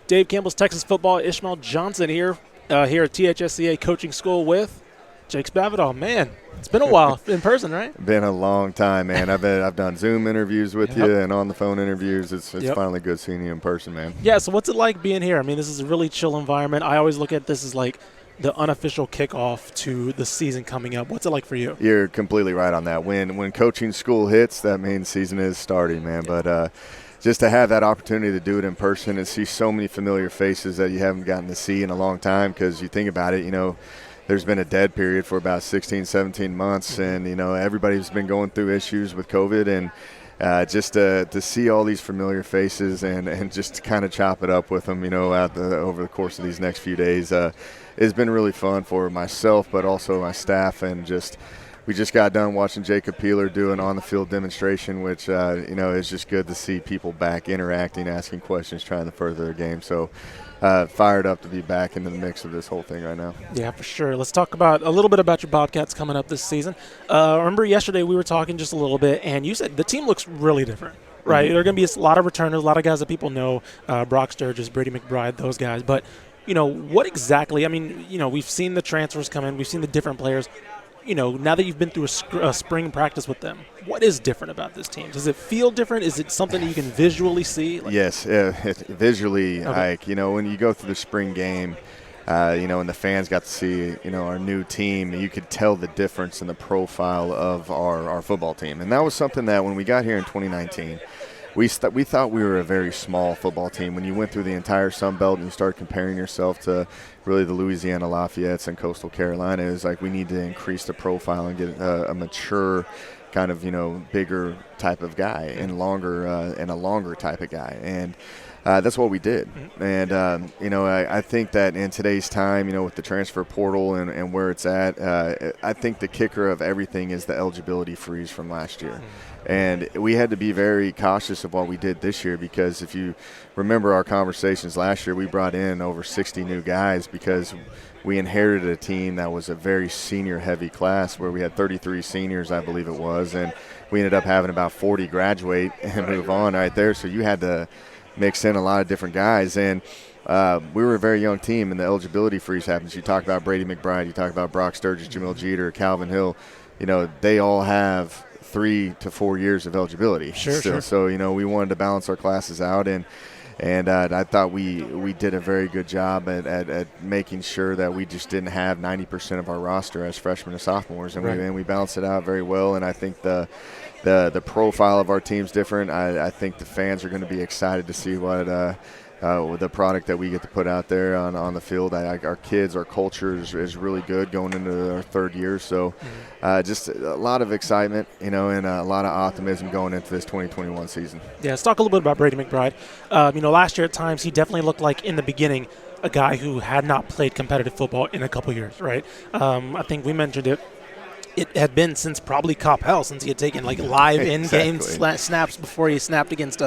Dave Campbell's Texas Football. Ishmael Johnson here at THSCA Coaching School with Jake Spavital. Man, it's been a while in person, right? Been a long time, man. I've done Zoom interviews with you and on the phone interviews. It's finally good seeing you in person, man. Yeah, so what's it like being here? I mean, this is a really chill environment. I always look at this as like the unofficial kickoff to the season coming up. What's it like for you? You're completely right on that. When coaching school hits, that means season is starting, man. But just to have that opportunity to do it in person and see so many familiar faces that you haven't gotten to see in a long time, because you think about it, there's been a dead period for about 16, 17 months, and, everybody's been going through issues with COVID, and just to see all these familiar faces and just kind of chop it up with them, over the course of these next few days, it's been really fun for myself, but also my staff, and we just got done watching Jacob Peeler do an on-the-field demonstration, which, is just good to see people back interacting, asking questions, trying to further their game. So fired up to be back into the mix of this whole thing right now. Yeah, for sure. Let's talk a little bit about your Bobcats coming up this season. Remember yesterday we were talking just a little bit, and you said the team looks really different, right? There are going to be a lot of returners, a lot of guys that people know, Brock Sturgis, Brady McBride, those guys. But, what exactly – I mean, we've seen the transfers come in. We've seen the different players. Now that you've been through a spring practice with them, what is different about this team? Does it feel different? Is it something that you can visually see? Yes, visually. Okay. When you go through the spring game, and the fans got to see, our new team, you could tell the difference in the profile of our football team. And that was something that when we got here in 2019, we thought we were a very small football team. When you went through the entire Sun Belt and you started comparing yourself to really the Louisiana Lafayettes and Coastal Carolina, it was like we need to increase the profile and get a mature kind of, bigger type of guy and a longer type of guy. And that's what we did. And, I think that in today's time, with the transfer portal and where it's at, I think the kicker of everything is the eligibility freeze from last year. And we had to be very cautious of what we did this year, because if you remember our conversations last year, we brought in over 60 new guys because we inherited a team that was a very senior-heavy class where we had 33 seniors, I believe it was, and we ended up having about 40 graduate and move on right there. So you had to mix in a lot of different guys. And we were a very young team, and the eligibility freeze happens. You talk about Brady McBride, you talk about Brock Sturgis, Jamil Jeter, Calvin Hill. They all have 3 to 4 years of eligibility. Sure. So, we wanted to balance our classes out, and I thought we did a very good job at making sure that we just didn't have 90% of our roster as freshmen and sophomores, and we balanced it out very well. And I think the profile of our team's different. I think the fans are going to be excited to see what the product that we get to put out there on the field. Our kids, our culture is really good going into our third year. So just a lot of excitement, and a lot of optimism going into this 2021 season. Yeah, let's talk a little bit about Brady McBride. Last year at times he definitely looked like, in the beginning, a guy who had not played competitive football in a couple years, right? I think we mentioned it. It had been since probably Coppell, since he had taken live in-game snaps before he snapped against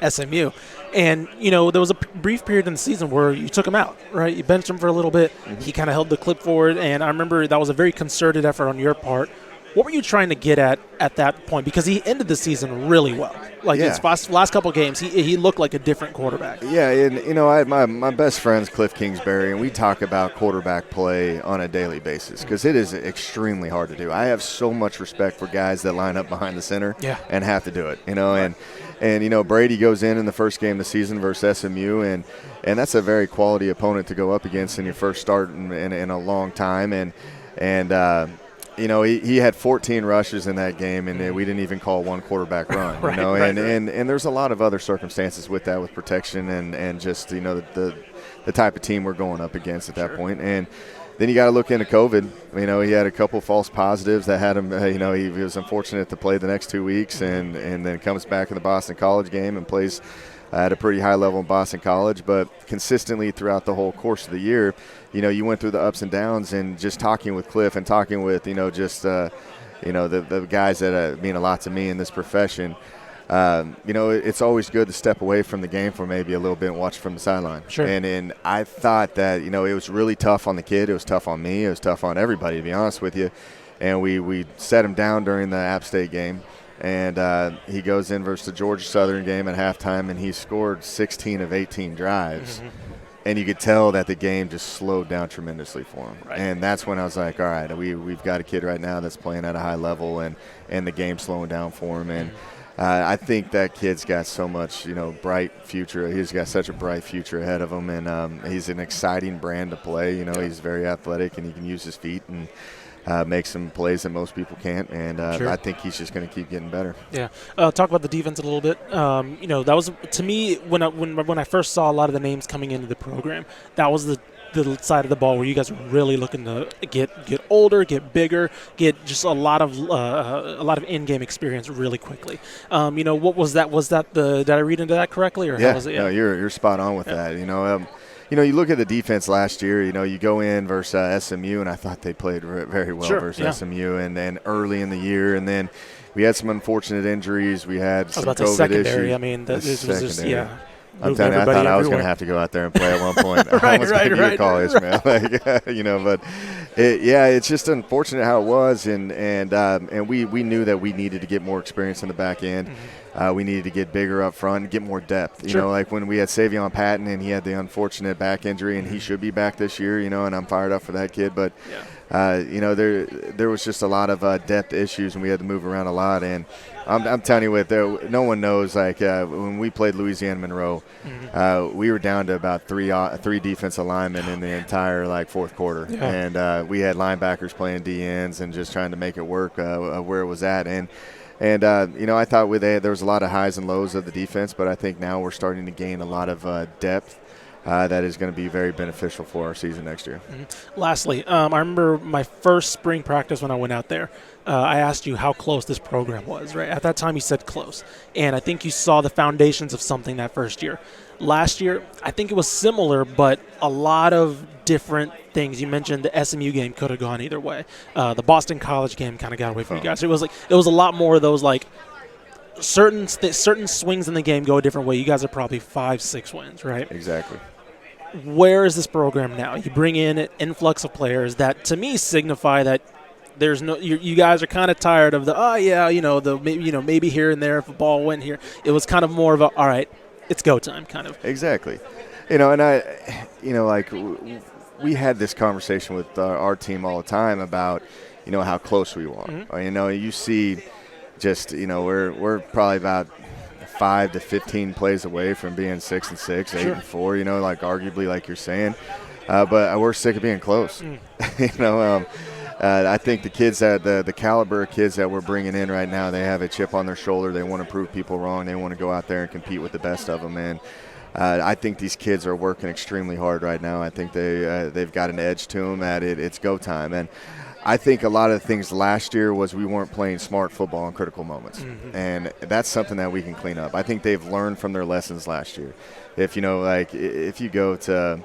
SMU. And, there was a brief period in the season where you took him out, right? You benched him for a little bit. He kind of held the clip forward, and I remember that was a very concerted effort on your part. What were you trying to get at that point? Because he ended the season really well. His last couple games, he looked like a different quarterback. Yeah, and, my best friend's Cliff Kingsbury, and we talk about quarterback play on a daily basis because it is extremely hard to do. I have so much respect for guys that line up behind the center and have to do it, And Brady goes in the first game of the season versus SMU, and that's a very quality opponent to go up against in your first start in a long time. He had 14 rushes in that game, and we didn't even call one quarterback run. And there's a lot of other circumstances with that, with protection and just the type of team we're going up against at that point. And then you got to look into COVID. He had a couple false positives that had him. He was unfortunate to play the next 2 weeks, and then comes back in the Boston College game and plays at a pretty high level in Boston College. But consistently throughout the whole course of the year, you went through the ups and downs, and just talking with Cliff and talking with the guys that mean a lot to me in this profession. It's always good to step away from the game for maybe a little bit and watch from the sideline. Sure. And I thought that, it was really tough on the kid. It was tough on me. It was tough on everybody, to be honest with you. And we set him down during the App State game. And he goes in versus the Georgia Southern game at halftime, and he scored 16 of 18 drives. and you could tell that the game just slowed down tremendously for him. Right. And that's when I was like, all right, we've got a kid right now that's playing at a high level, and the game's slowing down for him. And I think that kid's got so much, bright future. He's got such a bright future ahead of him, and he's an exciting brand to play. He's very athletic, and he can use his feet and make some plays that most people can't. And Sure. I think he's just going to keep getting better. Yeah. Talk about the defense a little bit. That was, to me, when I first saw a lot of the names coming into the program, that was the side of the ball where you guys are really looking to get older, get bigger, get just a lot of in-game experience really quickly. What was that? Did I read into that correctly, or yeah, how was it? Yeah. No, you're spot on with that. You look at the defense last year. You go in versus SMU, and I thought they played very well versus SMU, and then early in the year, and then we had some unfortunate injuries. We had some COVID secondary. issues. I mean, this was just I'm telling you, I thought I was going to have to go out there and play at one point. I almost gave you a call, Ishmael. But it's just unfortunate how it was, and we knew that we needed to get more experience in the back end. We needed to get bigger up front and get more depth. Sure. Like when we had Savion Patton and he had the unfortunate back injury, and he should be back this year. And I'm fired up for that kid, but there was just a lot of depth issues, and we had to move around a lot. And I'm telling you no one knows, when we played Louisiana Monroe, we were down to about three defensive linemen in the entire fourth quarter. Yeah. And we had linebackers playing D-ends and just trying to make it work where it was at. And I thought there was a lot of highs and lows of the defense, but I think now we're starting to gain a lot of depth that is going to be very beneficial for our season next year. Lastly, I remember my first spring practice when I went out there. I asked you how close this program was, right? At that time, you said close. And I think you saw the foundations of something that first year. Last year, I think it was similar, but a lot of different things. You mentioned the SMU game could have gone either way. The Boston College game kind of got away from you guys. It was a lot more of those certain swings in the game go a different way. You guys are probably 5-6 wins, right? Exactly. Where is this program now? You bring in an influx of players that, to me, signify that there's no. You guys are kind of tired of maybe here and there if a ball went here. It was kind of more of all right, it's go time kind of. Exactly. We had this conversation with our team all the time about how close we are. Mm-hmm. You see, just we're probably about 5 to 15 plays away from being 6-6, 8-4. Arguably, like you're saying, but we're sick of being close. I think the kids the caliber of kids that we're bringing in right now, they have a chip on their shoulder. They want to prove people wrong. They want to go out there and compete with the best of them. And I think these kids are working extremely hard right now. I think they've got an edge to them at it. It's go time. And I think a lot of the things last year was we weren't playing smart football in critical moments. Mm-hmm. And that's something that we can clean up. I think they've learned from their lessons last year. If you go to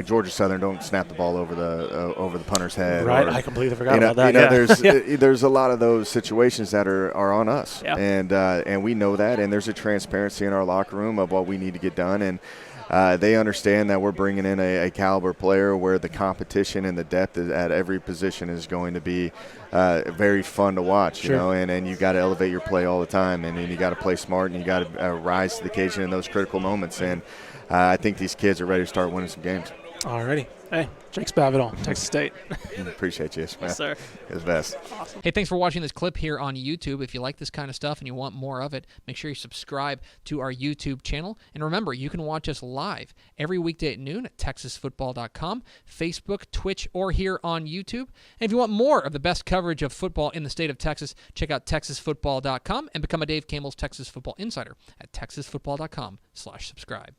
Georgia Southern, don't snap the ball over the punter's head. Right, I completely forgot about that. There's a lot of those situations that are on us, yeah. And we know that, and there's a transparency in our locker room of what we need to get done, and they understand that we're bringing in a caliber player where the competition and the depth at every position is going to be very fun to watch, Sure. and you got to elevate your play all the time, and you got to play smart, and you got to rise to the occasion in those critical moments, and I think these kids are ready to start winning some games. Alrighty. Hey, Jake Spavital, Texas State. Appreciate you, Ishmael. Yes, sir. It's best. Awesome. Hey, thanks for watching this clip here on YouTube. If you like this kind of stuff and you want more of it, make sure you subscribe to our YouTube channel. And remember, you can watch us live every weekday at noon at THSFootball.com, Facebook, Twitch, or here on YouTube. And if you want more of the best coverage of football in the state of Texas, check out THSFootball.com and become a Dave Campbell's Texas Football Insider at THSFootball.com/subscribe.